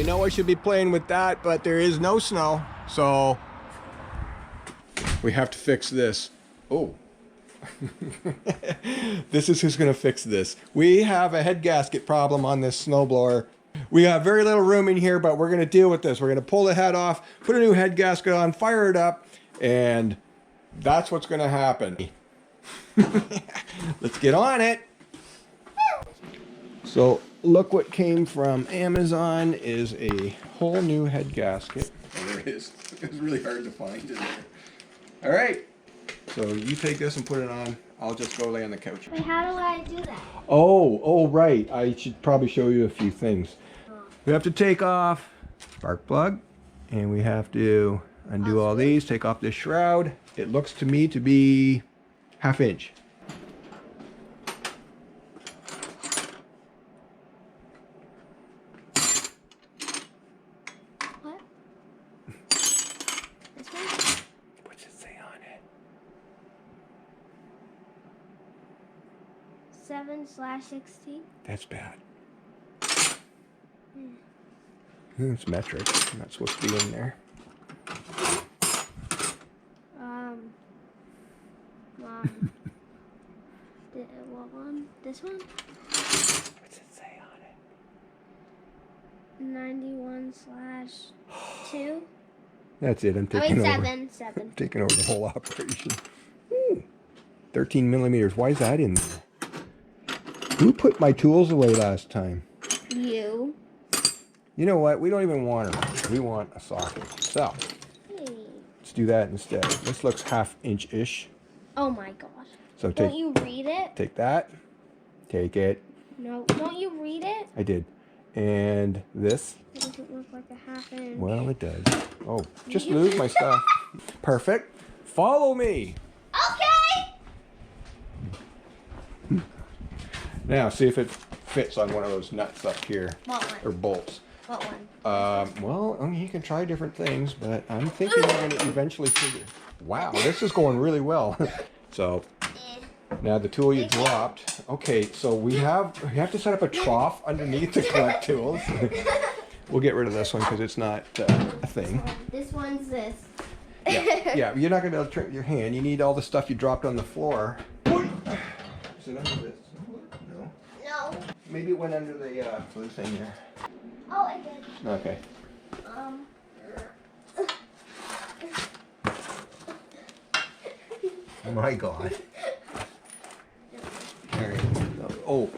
know I should be playing with that, but there is no snow, so we have to fix this. Oh. This is who's going to fix this. We have a head gasket problem on this snowblower. We have very little room in here, but we're going to deal with this. We're going to pull the head off, put a new head gasket on, fire it up, and that's what's going to happen. Let's get on it. So look what came from Amazon is a whole new head gasket. There it is. It was really hard to find in there. All right. So you take this and put it on. I'll just go lay on the couch. Wait, how do I do that? Oh, right. I should probably show you a few things. We have to take off spark plug, and we have to undo all these, take off this shroud. It looks to me to be 1/2 inch. What? This one? What's it say on it? 7/16. That's bad. It's metric. Not supposed to be in there. What one? This one? What's it say on it? 91/2. That's it. I'm I taking mean, over. 7. Taking over the whole operation. Ooh, 13 millimeters. Why is that in there? Who put my tools away last time? You. You know what? We don't even want them. We want a socket. So, let's do that instead. This looks 1/2 inch-ish. Oh my gosh. So Don't you read it? take that. Take it. No. Don't you read it? I did. And this. It doesn't look like a 1/2 inch. Well, it does. Oh, just lose my stuff. Perfect. Follow me. Okay. Now, see if it fits on one of those nuts up here. What one? Or bolts. What one? Well, I mean, you can try different things, but I'm thinking we're going to eventually figure. Wow, this is going really well. So, now the tool you dropped. Okay, so we have to set up a trough underneath to collect tools. We'll get rid of this one because it's not a thing. This one's this. Yeah, you're not going to be able to turn your hand. You need all the stuff you dropped on the floor. Is it under this? No. No. Maybe it went under the blue thing there. Oh, I did. Okay. Oh my God. There you go. Oh.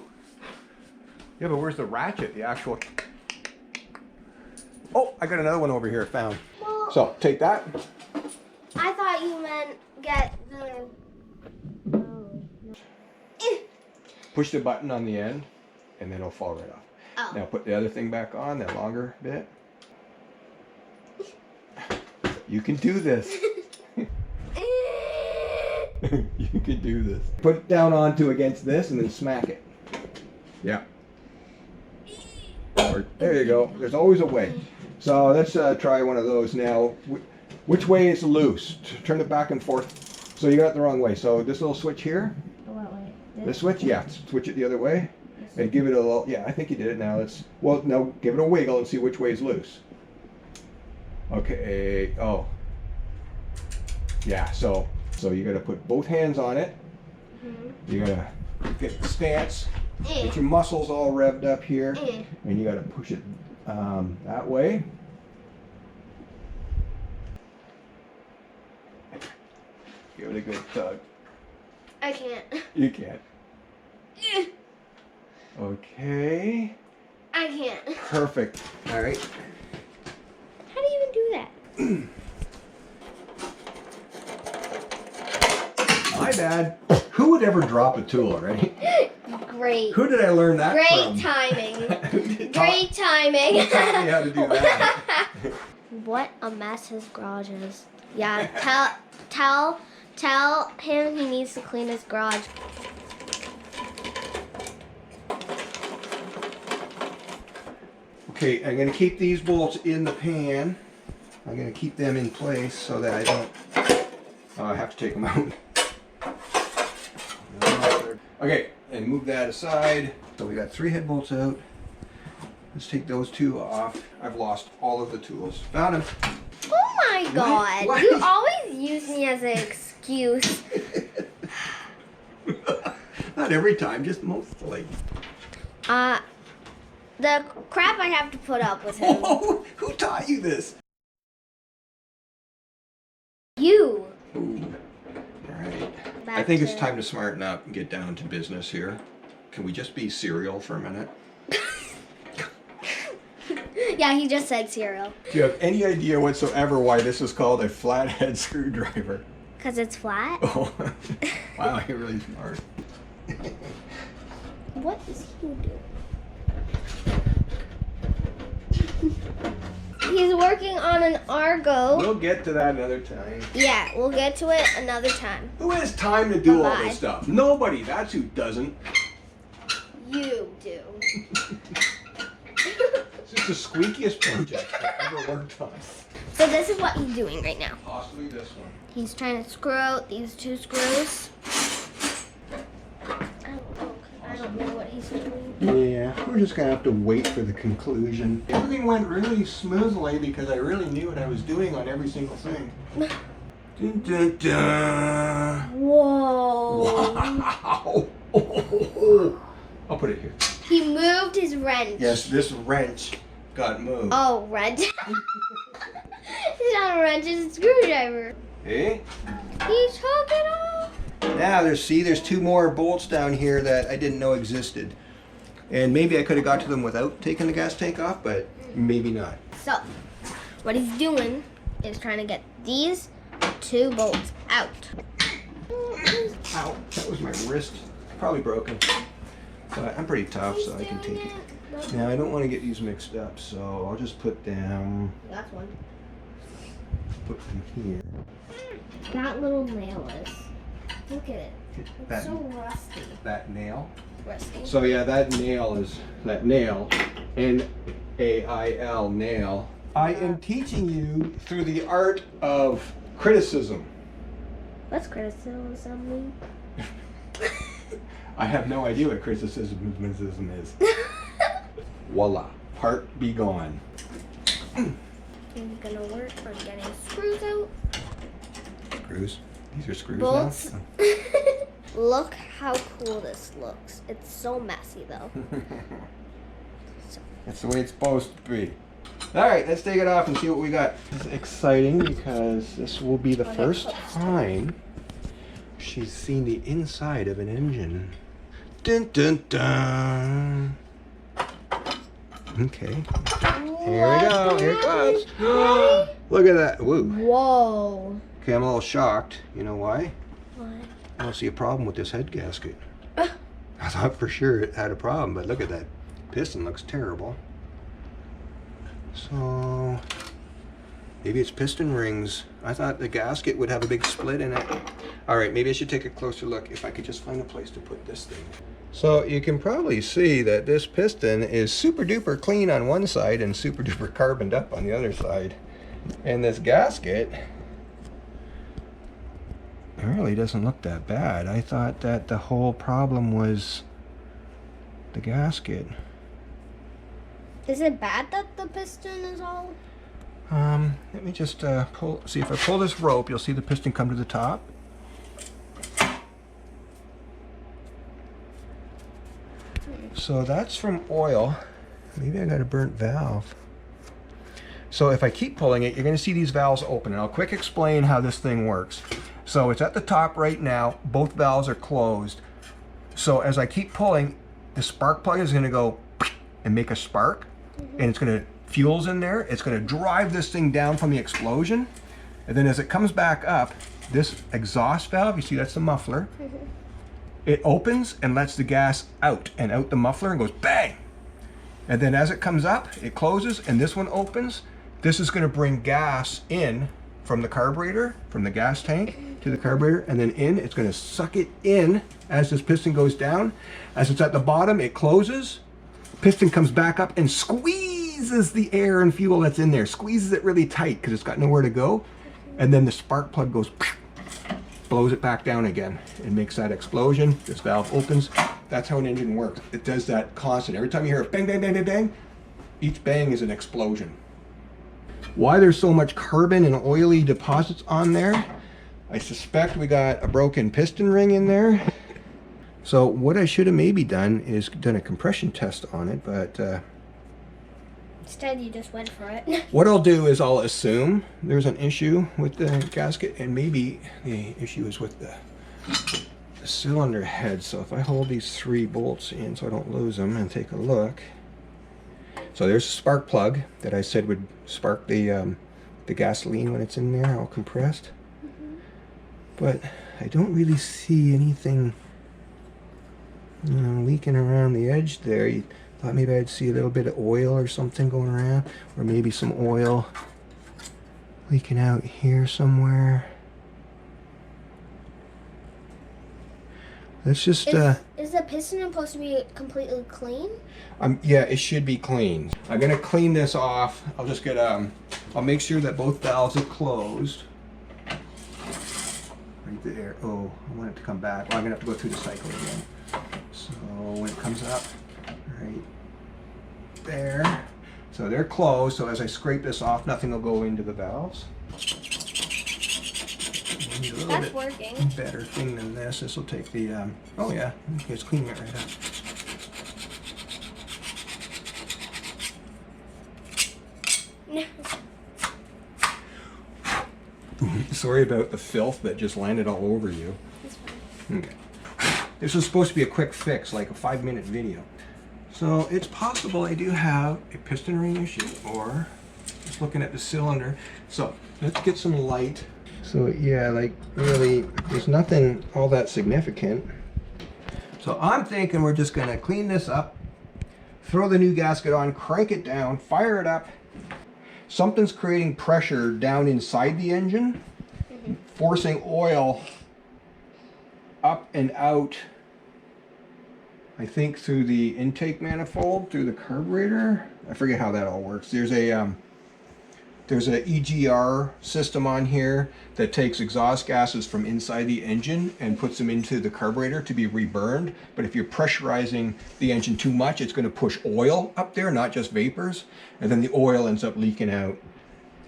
Yeah, but where's the ratchet? The actual. Oh, I got another one over here found. Well, So take that. I thought you meant get the. Push the button on the end, and then it'll fall right off. Oh. Now put the other thing back on, that longer bit. You can do this. You can do this. Put it down onto against this and then smack it. Yeah. Or, there you go. There's always a way. So let's try one of those now. Which way is loose? Turn it back and forth. So you got it the wrong way. So this little switch here. What way? This switch? Yeah. Switch it the other way. And give it a little, yeah, I think you did it now. Now give it a wiggle and see which way is loose. Okay, oh. Yeah, so you gotta put both hands on it. You gotta get the stance, get your muscles all revved up here, and you gotta push it that way. Give it a good tug. I can't. You can't. Okay. I can't. Perfect. All right. How do you even do that? My bad. Who would ever drop a tool, right? Great. Who did I learn that from? Great timing. Great Great timing. Taught me how to do that. What a mess his garage is. Yeah, tell him he needs to clean his garage. Okay, I'm going to keep these bolts in the pan. I'm going to keep them in place so that I don't have to take them out. Okay, and move that aside. So we got 3 head bolts out. Let's take those two off. I've lost all of the tools. Found them. Oh my God! What? You always use me as an excuse. Not every time, just mostly. The crap I have to put up with him. Oh, who taught you this? You. Ooh. All right. I Back think it's to- time to smarten up and get down to business here. Can we just be cereal for a minute? Yeah, he just said cereal. Do you have any idea whatsoever why this is called a flathead screwdriver? Because it's flat? Oh, wow, you're really smart. What is he doing? He's working on an Argo. We'll get to that another time. Yeah, we'll get to it another time. Who has time to do all Bye-bye. this stuff? Nobody. That's who doesn't. You do. This is the squeakiest project I've ever worked on. So this is what he's doing right now. Possibly this one. He's trying to screw out these two screws. I don't know what he's doing. Yeah, we're just gonna have to wait for the conclusion. Everything went really smoothly because I really knew what I was doing on every single thing. Dun, dun, dun. Whoa. Wow! I'll put it here. He moved his wrench. Yes, this wrench got moved. Oh, wrench. It's not a wrench, it's a screwdriver. Hey? He took it off. Now there's two more bolts down here that I didn't know existed. And maybe I could have got to them without taking the gas tank off, but maybe not. So, what he's doing is trying to get these two bolts out. Ow, that was my wrist. Probably broken. But I'm pretty tough, so I can take it. Now I don't want to get these mixed up, so I'll just put them That's one. here. That little nail is. Look at it. It's That, so rusty. that nail. Rusty. So yeah, that nail, N-A-I-L, nail. I am teaching you through the art of criticism. What's criticism mean? I have no idea what criticism is. Voila, part be gone. He's gonna work on getting screws out. Screws? These are screws Bolts. now? Look how cool this looks. It's so messy though. That's the way it's supposed to be. Alright, let's take it off and see what we got. This is exciting because this will be the first time she's seen the inside of an engine. Dun dun dun. Okay. Here we go. Here it comes. Look at that. Woo. Whoa. Okay, I'm a little shocked. You know why? What? I don't see a problem with this head gasket. I thought for sure it had a problem, but look at that. Piston looks terrible. So maybe it's piston rings. I thought the gasket would have a big split in it. All right, maybe I should take a closer look if I could just find a place to put this thing. So you can probably see that this piston is super duper clean on one side and super duper carboned up on the other side. And this gasket, it really doesn't look that bad. I thought that the whole problem was the gasket. Is it bad that the piston is all? Let me just see if I pull this rope, you'll see the piston come to the top. So that's from oil. Maybe I got a burnt valve. So if I keep pulling it, you're going to see these valves open. And I'll quick explain how this thing works. So it's at the top right now. Both valves are closed. So as I keep pulling, the spark plug is going to go and make a spark. And it's going to, fuel's in there. It's going to drive this thing down from the explosion. And then as it comes back up, this exhaust valve, you see that's the muffler. It opens and lets the gas out and out the muffler and goes bang. And then as it comes up, it closes and this one opens. This is going to bring gas in from the carburetor, from the gas tank to the carburetor, and then in. It's going to suck it in as this piston goes down. As it's at the bottom, it closes. Piston comes back up and squeezes the air and fuel that's in there. Squeezes it really tight because it's got nowhere to go. And then the spark plug goes, blows it back down again. It makes that explosion. This valve opens. That's how an engine works. It does that constant. Every time you hear a bang, bang, bang, bang, bang, Each bang is an explosion. Why there's so much carbon and oily deposits on there? I suspect we got a broken piston ring in there. So what I should have maybe done is done a compression test on it, but instead you just went for it. what I'll do is I'll assume there's an issue with the gasket, and maybe the issue is with the cylinder head. So if I hold these 3 bolts in so I don't lose them and take a look. So there's a spark plug that I said would spark the gasoline when it's in there all compressed. But I don't really see anything leaking around the edge there. You thought maybe I'd see a little bit of oil or something going around, or maybe some oil leaking out here somewhere. Let's just is the piston supposed to be completely clean? Yeah, it should be clean. I'm gonna clean this off. I'll just get I'll make sure that both valves are closed. Right there. Oh, I want it to come back. Well, I'm gonna have to go through the cycle again. So when it comes up, right there. So they're closed. So as I scrape this off, nothing will go into the valves. Need a little That's bit working. better thing than this. This will take the oh yeah, it's cleaning it right up. Sorry about the filth that just landed all over you. Okay. This was supposed to be a quick fix, like a 5-minute video. So it's possible I do have a piston ring issue, or just looking at the cylinder. So let's get some light. So yeah, like really, there's nothing all that significant. So I'm thinking we're just gonna clean this up, throw the new gasket on, crank it down, fire it up. Something's creating pressure down inside the engine, forcing oil up and out, I think through the intake manifold, through the carburetor. I forget how that all works. There's a EGR system on here that takes exhaust gases from inside the engine and puts them into the carburetor to be reburned. But if you're pressurizing the engine too much, it's going to push oil up there, not just vapors. And then the oil ends up leaking out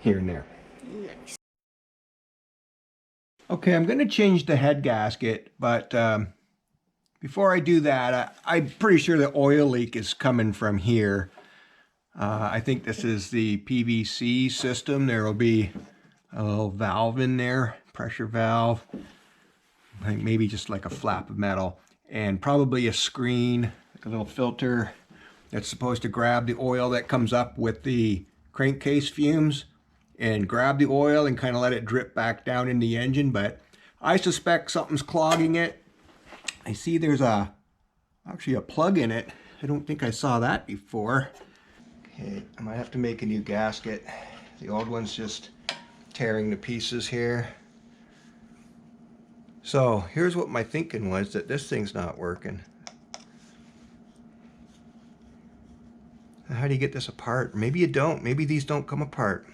here and there. Nice. Okay, I'm going to change the head gasket, but before I do that, I'm pretty sure the oil leak is coming from here. I think this is the PVC system. There will be a little valve in there, pressure valve. I think maybe just like a flap of metal, and probably a screen, like a little filter that's supposed to grab the oil that comes up with the crankcase fumes and grab the oil and kind of let it drip back down in the engine. But I suspect something's clogging it. I see there's actually a plug in it. I don't think I saw that before. Okay, I might have to make a new gasket. The old one's just tearing to pieces here. So here's what my thinking was, that this thing's not working. How do you get this apart? Maybe you don't. Maybe these don't come apart.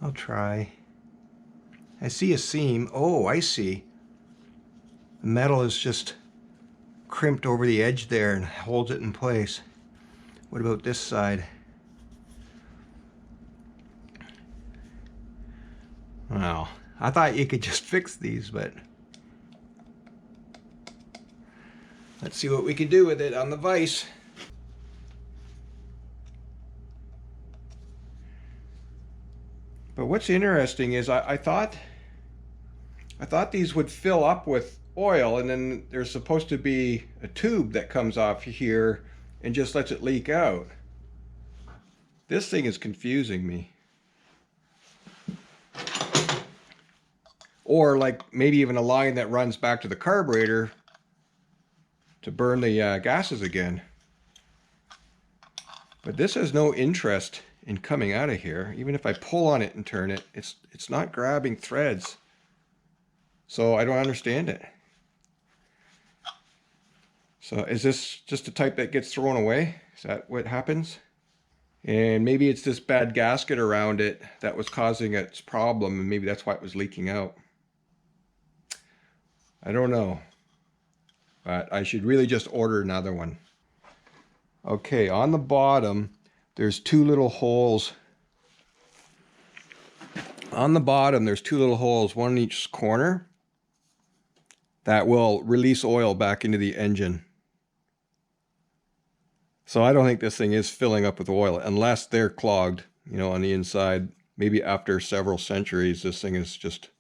I'll try. I see a seam. Oh, I see. The metal is just crimped over the edge there and holds it in place. What about this side? Well, I thought you could just fix these, but let's see what we can do with it on the vise. But what's interesting is I thought these would fill up with oil, and then there's supposed to be a tube that comes off here and just lets it leak out. This thing is confusing me. Or like maybe even a line that runs back to the carburetor to burn the gases again. But this has no interest in coming out of here. Even if I pull on it and turn it, it's not grabbing threads. So I don't understand it. So is this just a type that gets thrown away? Is that what happens? And maybe it's this bad gasket around it that was causing its problem, and maybe that's why it was leaking out. I don't know. But I should really just order another one. Okay, on the bottom, there's two little holes. On the bottom, there's two little holes, one in each corner, that will release oil back into the engine. So I don't think this thing is filling up with oil unless they're clogged, you know, on the inside. Maybe after several centuries, this thing is just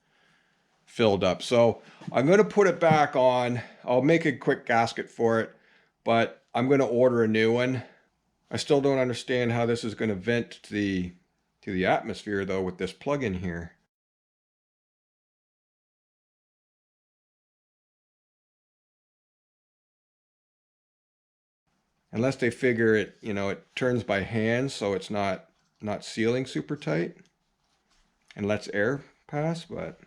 filled up. So I'm going to put it back on. I'll make a quick gasket for it, but I'm going to order a new one. I still don't understand how this is going to vent to the atmosphere though with this plug in here. Unless they figure it, you know, it turns by hand, so it's not sealing super tight and lets air pass, but.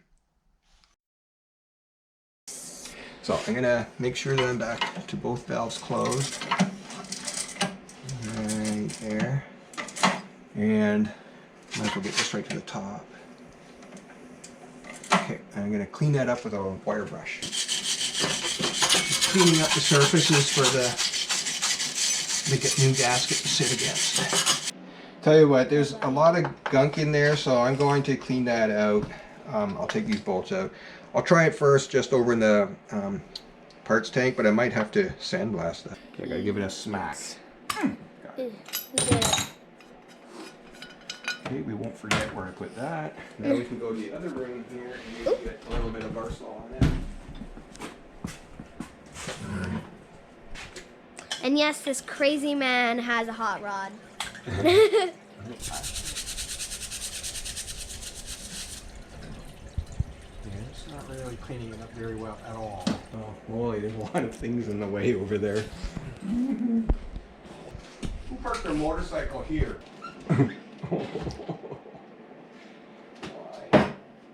So I'm gonna make sure that I'm back to both valves closed. Right there. And might as well get this right to the top. Okay, I'm gonna clean that up with a wire brush. Just cleaning up the surfaces for the new gasket to sit against. Tell you what, there's a lot of gunk in there, so I'm going to clean that out. I'll take these bolts out. I'll try it first just over in the parts tank, but I might have to sandblast that. Okay, I gotta give it a smack. Okay, we won't forget where I put that. Now we can go to the other room here and maybe get a little bit of Arsenal on it. And yes, this crazy man has a hot rod. It's not really cleaning it up very well at all. Oh, boy, there's a lot of things in the way over there. Who parked their motorcycle here?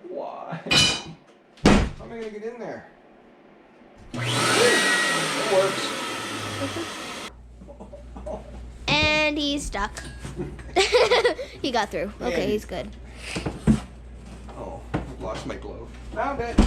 Why? How am I going to get in there? It works. And he's stuck. He got through. Okay, he's good. Oh, I've lost my glove. Found it.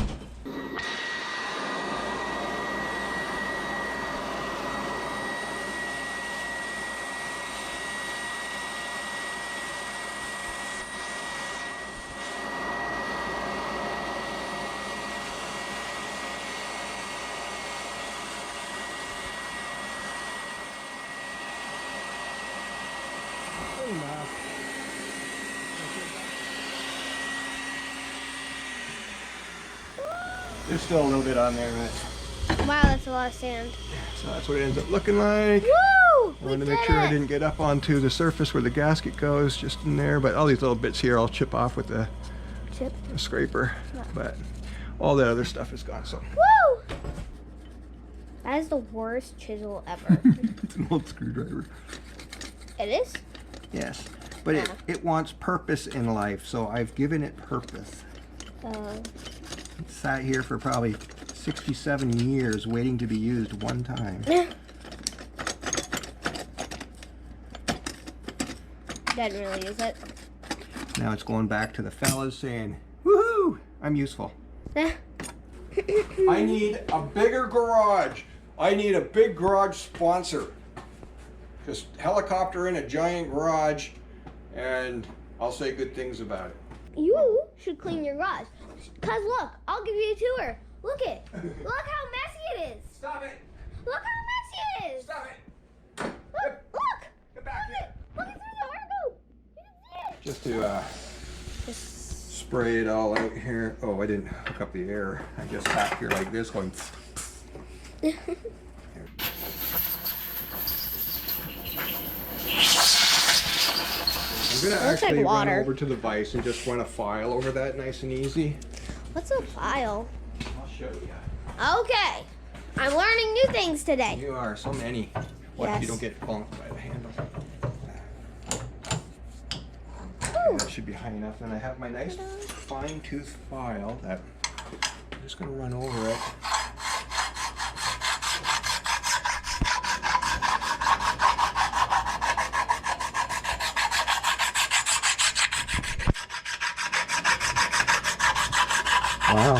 There's still a little bit on there, but Wow, that's a lot of sand. so that's what it ends up looking like. Woo! I wanted to make sure I didn't get up onto the surface where the gasket goes, just in there. But all these little bits here I'll chip off with a scraper. Yeah. But all that other stuff is gone. So Woo! That is the worst chisel ever. it's an old screwdriver. It is? Yes, but it wants purpose in life, so I've given it purpose. It sat here for probably 67 years waiting to be used one time. Didn't really use it. Now it's going back to the fellas saying, woohoo, I'm useful. I need a bigger garage. I need a big garage sponsor. Just helicopter in a giant garage and I'll say good things about it. You should clean your garage. Cause look, I'll give you a tour. Look it. Look how messy it is. Stop it. Look how messy it is. Stop it. Look. Get back here. Look it through the hard You can see Just to spray it all out here. Oh, I didn't hook up the air. I just sat here like this going. it. I'm gonna Looks actually like run water. over to the vise and just run a file over that nice and easy. What's a file? I'll show you. Okay. I'm learning new things today. You are so many. What if you Yes. don't get bonked by the handle? Ooh. That should be high enough. Then I have my nice fine tooth file that I'm just gonna run over it. Wow.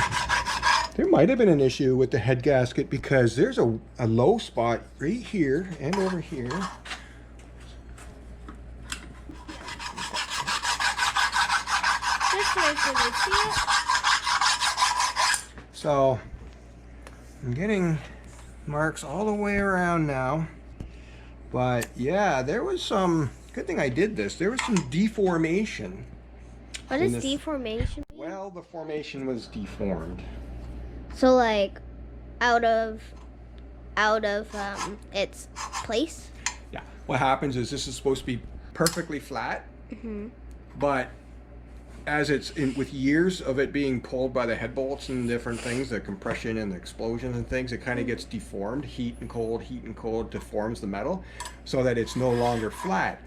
There might have been an issue with the head gasket because there's a low spot right here and over here. Can they see it? So I'm getting marks all the way around now. But yeah, there was some, good thing I did this, there was some deformation. What in is this- deformation? Well, the formation was deformed. So like out of its place? Yeah. What happens is this is supposed to be perfectly flat, but as it's in with years of it being pulled by the head bolts and different things, the compression and the explosion and things, it kind of gets deformed. Heat and cold deforms the metal so that it's no longer flat.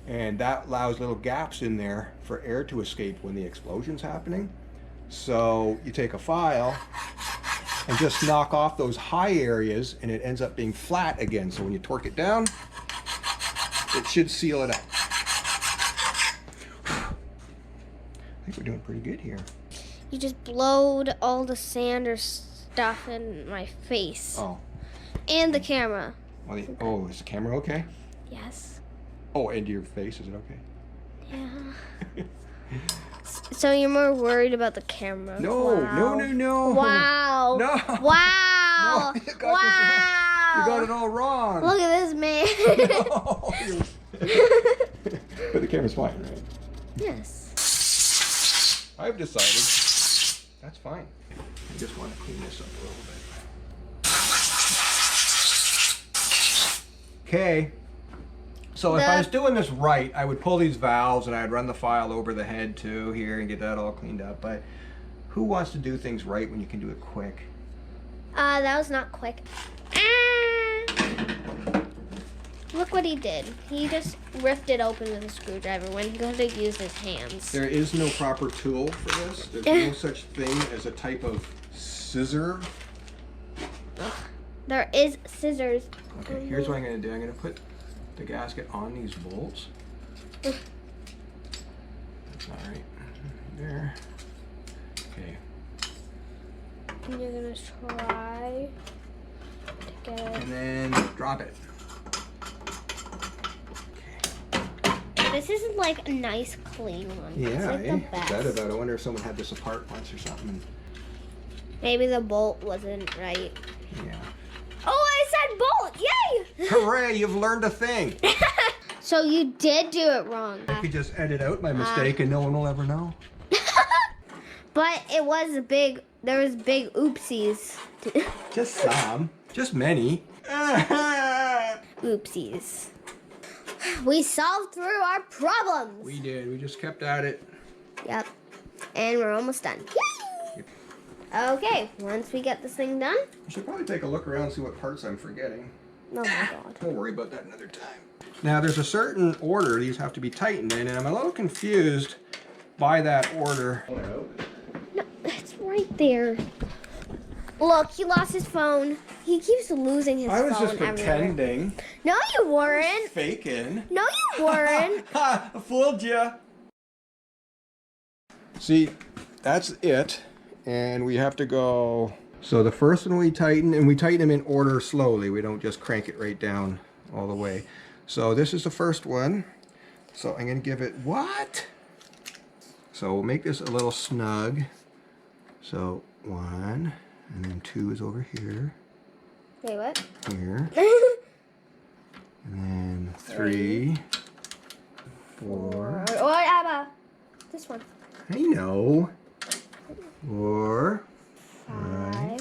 And that allows little gaps in there for air to escape when the explosion's happening. So you take a file and just knock off those high areas and it ends up being flat again. So when you torque it down, it should seal it up. I think we're doing pretty good here. You just blowed all the sand or stuff in my face. Oh. And the camera. Well, oh, is the camera okay? Yes. Oh, and your face, is it okay? Yeah. So you're more worried about the camera? No, Wow. no. Wow. No. Wow. No, you got this wrong. Wow. You got it all wrong. Look at this man. No, but the camera's fine, right? Yes. I've decided that's fine. I just want to clean this up a little bit. Okay. So if I was doing this right, I would pull these valves and I'd run the file over the head too here and get that all cleaned up. But who wants to do things right when you can do it quick? That was not quick. Look what he did. He just ripped it open with a screwdriver when he could have used his hands. There is no proper tool for this. There's no such thing as a type of scissor. There is scissors. Okay, here's what I'm going to do. I'm going to put the gasket on these bolts. That's not right. There. Okay. And you're going to try to get it. And then drop it. This isn't like a nice clean one. It's Yeah, like the best. That about. I wonder if someone had this apart once or something. Maybe the bolt wasn't right. Yeah. Oh, I said bolt! Yay! Hooray! You've learned a thing. So you did do it wrong. I could just edit out my mistake and no one will ever know. But it was a big. There was big oopsies. Just some. Just many. Oopsies. We solved through our problems. We did. We just kept at it. Yep. And we're almost done. Yay! Okay, once we get this thing done. I should probably take a look around and see what parts I'm forgetting. Oh my god. We'll worry about that another time. Now there's a certain order these have to be tightened in, and I'm a little confused by that order. No, it's right there. Look, he lost his phone. He keeps losing his phone. I was just everywhere. pretending. No, you weren't. Faking. No, you weren't. Ha! I fooled ya. See, that's it. And we have to go. So the first one we tighten, and we tighten them in order slowly. We don't just crank it right down all the way. So this is the first one. So I'm going to give it what? So we'll make this a little snug. So 1, and then 2 is over here. Wait, what? Here. And then 3, 4. Or Abba. This one. I know. 4, 5,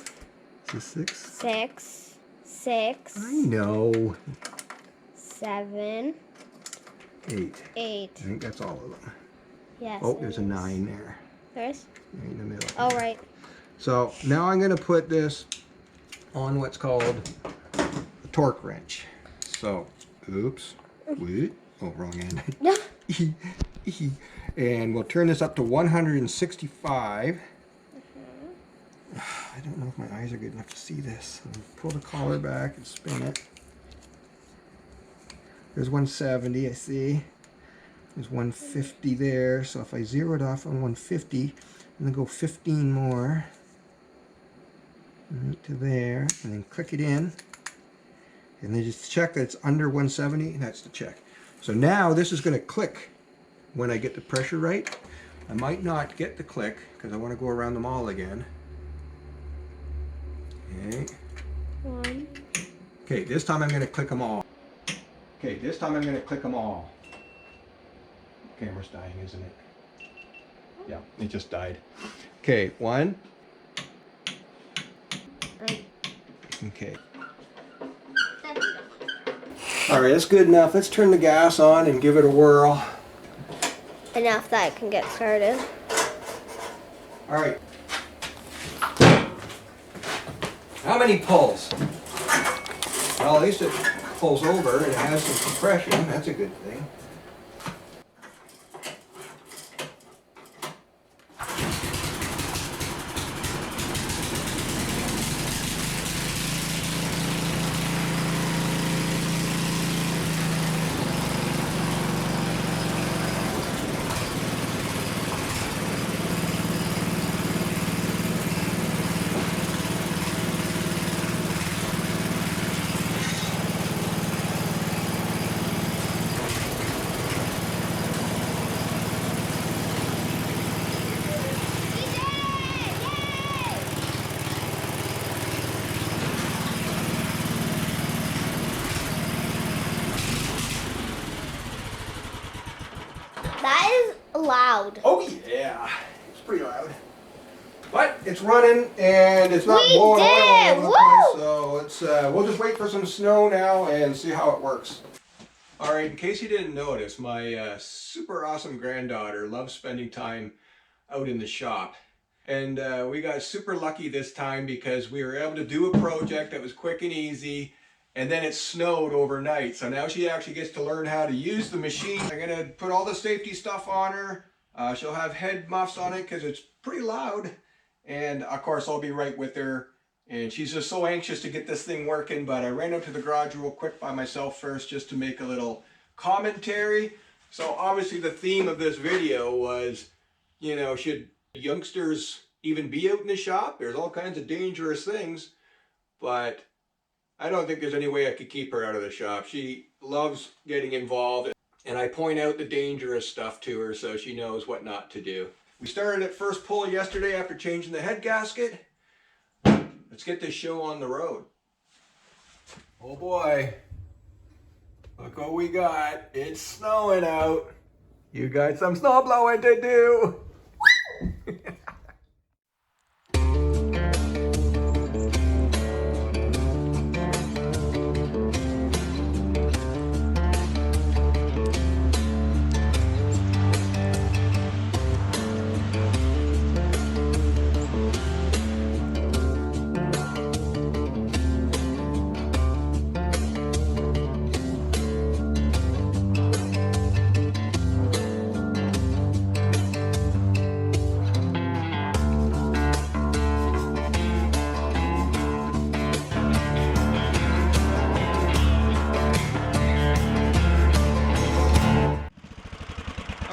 6. 6. I know. 7, 8. 8. I think that's all of them. Yes. Oh, there's a 9 there. There is? Right in the middle. Oh, right. So now I'm going to put this on what's called a torque wrench. So, oops. Wait. Oh, wrong end. No. And we'll turn this up to 165. I don't know if my eyes are good enough to see this. I'll pull the collar back and spin it. There's 170, I see. There's 150 there. So if I zero it off on 150, and then go 15 more. Right to there, and then click it in. And then just check that it's under 170, and that's the check. So now this is going to click when I get the pressure right. I might not get the click because I want to go around them all again. Okay. One. Okay, this time I'm going to click them all. Okay, this time I'm going to click them all. Camera's dying, isn't it? Yeah, it just died. Okay, 1. Okay. All right, that's good enough. Let's turn the gas on and give it a whirl. Enough that I can get started. All right. How many pulls? Well, at least it pulls over and it has some compression. That's a good thing. That is loud. Oh yeah, it's pretty loud. But it's running and it's not We blowing oil all did! over the Woo! place. So it's we'll just wait for some snow now and see how it works. All right, in case you didn't notice, my super awesome granddaughter loves spending time out in the shop. And we got super lucky this time because we were able to do a project that was quick and easy. And then it snowed overnight. So now she actually gets to learn how to use the machine. I'm gonna put all the safety stuff on her. She'll have head muffs on it because it's pretty loud. And of course I'll be right with her. And she's just so anxious to get this thing working. But I ran out to the garage real quick by myself first just to make a little commentary. So obviously the theme of this video was, you know, should youngsters even be out in the shop? There's all kinds of dangerous things. But I don't think there's any way I could keep her out of the shop. She loves getting involved, and I point out the dangerous stuff to her so she knows what not to do. We started at first pull yesterday after changing the head gasket. Let's get this show on the road. Oh boy. Look what we got. It's snowing out. You got some snow blowing to do.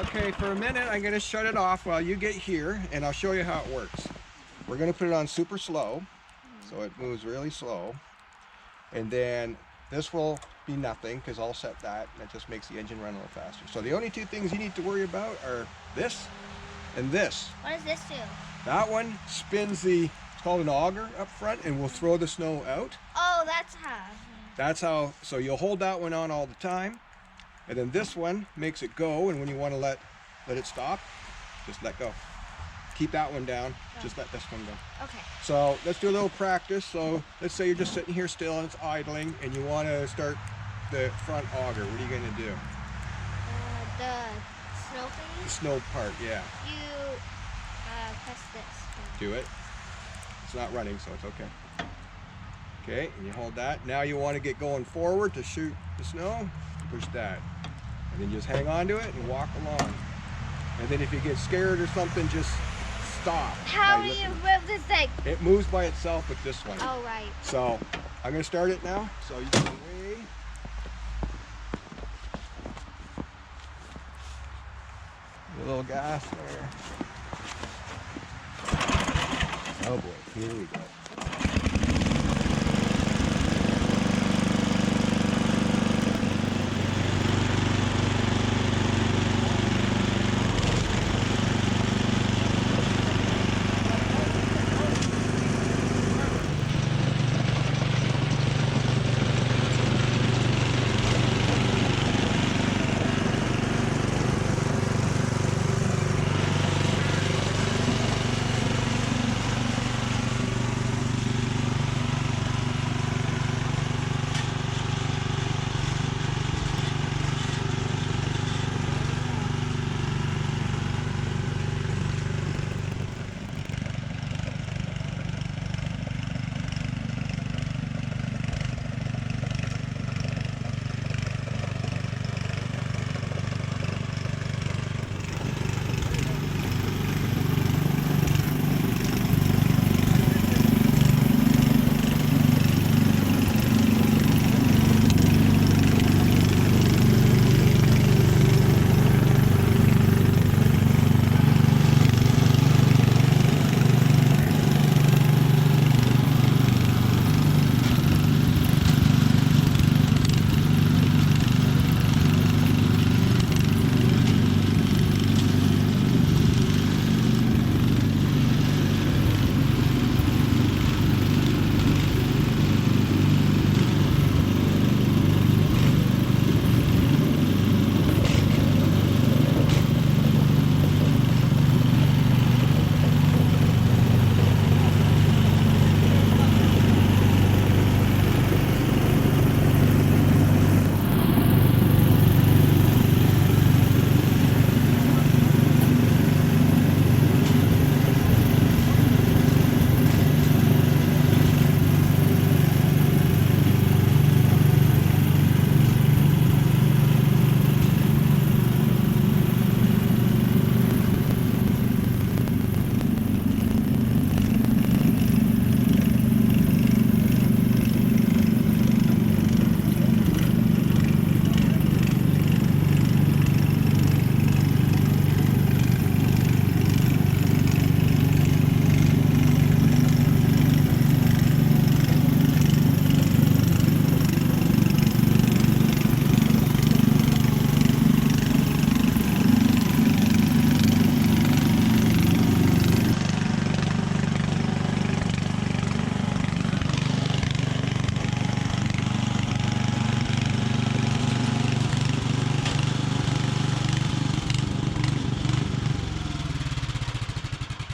Okay, for a minute I'm going to shut it off while you get here and I'll show you how it works. We're going to put it on super slow, so it moves really slow. And then this will be nothing because I'll set that and it just makes the engine run a little faster. So the only two things you need to worry about are this and this. What does this do? That one spins it's called an auger up front and will throw the snow out. Oh, that's how. That's how, so you'll hold that one on all the time. And then this one makes it go, and when you want to let it stop, just let go. Keep that one down, just let this one go. Okay. So let's do a little practice. So let's say you're just sitting here still and it's idling and you want to start the front auger. What are you going to do? The snow thing? The snow part, yeah. You press this. Do it. It's not running, so it's okay. Okay, and you hold that. Now you want to get going forward to shoot the snow. Push that. And then just hang on to it and walk along. And then if you get scared or something, just stop. How do you move this thing? It moves by itself with this one. Oh, right. So I'm going to start it now. So you can wait. A little gas there. Oh boy, here we go.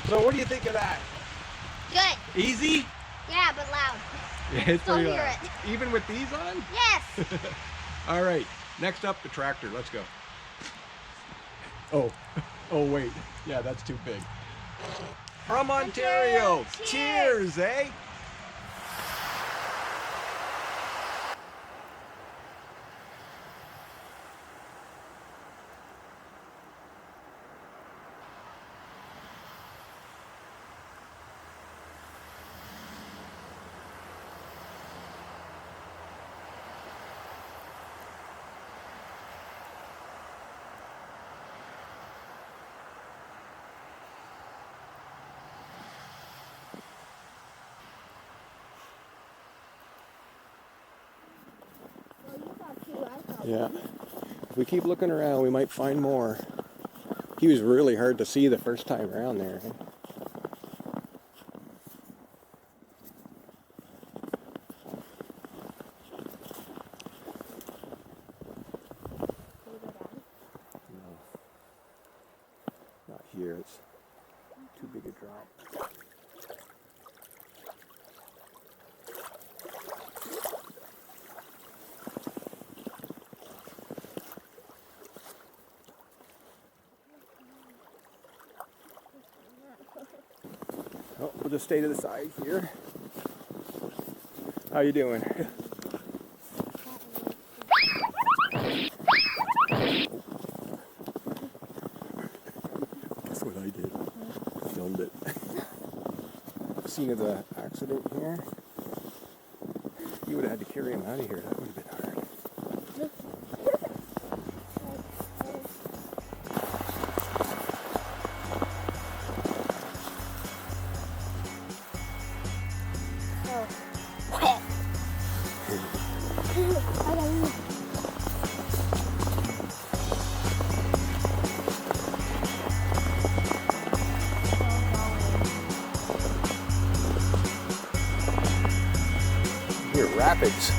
So what do you think of that? Good. Easy? Yeah, but loud. Yeah, it's Don't pretty hear loud. it. Even with these on? Yes. All right, next up, the tractor. Let's go. Oh, oh wait. Yeah, that's too big. From Ontario. Cheers. Cheers, eh? Yeah. If we keep looking around, we might find more. He was really hard to see the first time around there. No, not here. It's too big a drop. Oh, we'll just stay to the side here. How you doing? Guess what I did? Filmed it. Scene of the accident here. You would have had to carry him out of here. That would have been hard. Here, rapids.